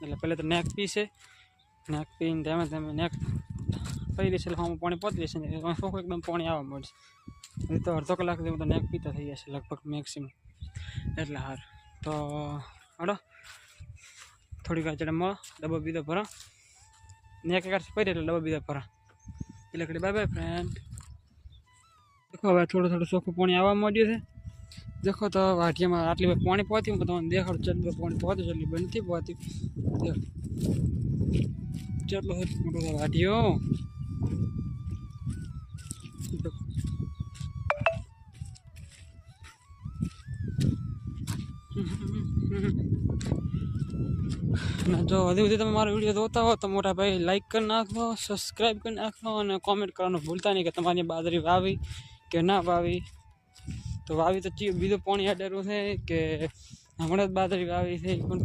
એટલે પહેલાં તો નેક પી છે, નેક પીને ધીમે ધીમે નેક પી દેશે એટલે હું પાણી પહોંચી જશે ને ચોખ્ખું એકદમ પાણી આવવા મળશે. એ તો અડધો કલાક સુધી તો નેક પીતા થઈ જશે લગભગ મેક્સિમમ. એટલે હાર તો હડો થોડીક વાર ચડે મળો, ડબ્બો બીજો ભરા, નેક એક પડી એટલે ડબ્બો બીજો ભરા. એટલે બાય બાય ફ્રેન્ડ. દેખો હવે થોડું થોડું ચોખ્ખું પાણી આવવા માંડ્યું છે. દેખો તો વાઢિયામાં આટલી વાર પાણી પહોંચ્યું, હું તમને દેખાડું જેટલું પાણી પહોંચ્યું જેટલી બંધ નથી પહોંચ્યું. જેટલો મોટો વાઢિયો જો હજી સુધી તમે મારો વિડીયો જોતા હો તો મોટા ભાઈ લાઈક કરી નાખો, સબસ્ક્રાઈબ કરી નાખો અને કોમેન્ટ કરવાનું ભૂલતા નહીં કે તમારી બાજરી વાવી કે ના વાવી. તો વાવી તો બીજું પાણી અડેરું છે કે હમણાં જ બાજરી વાવી છે એ પણ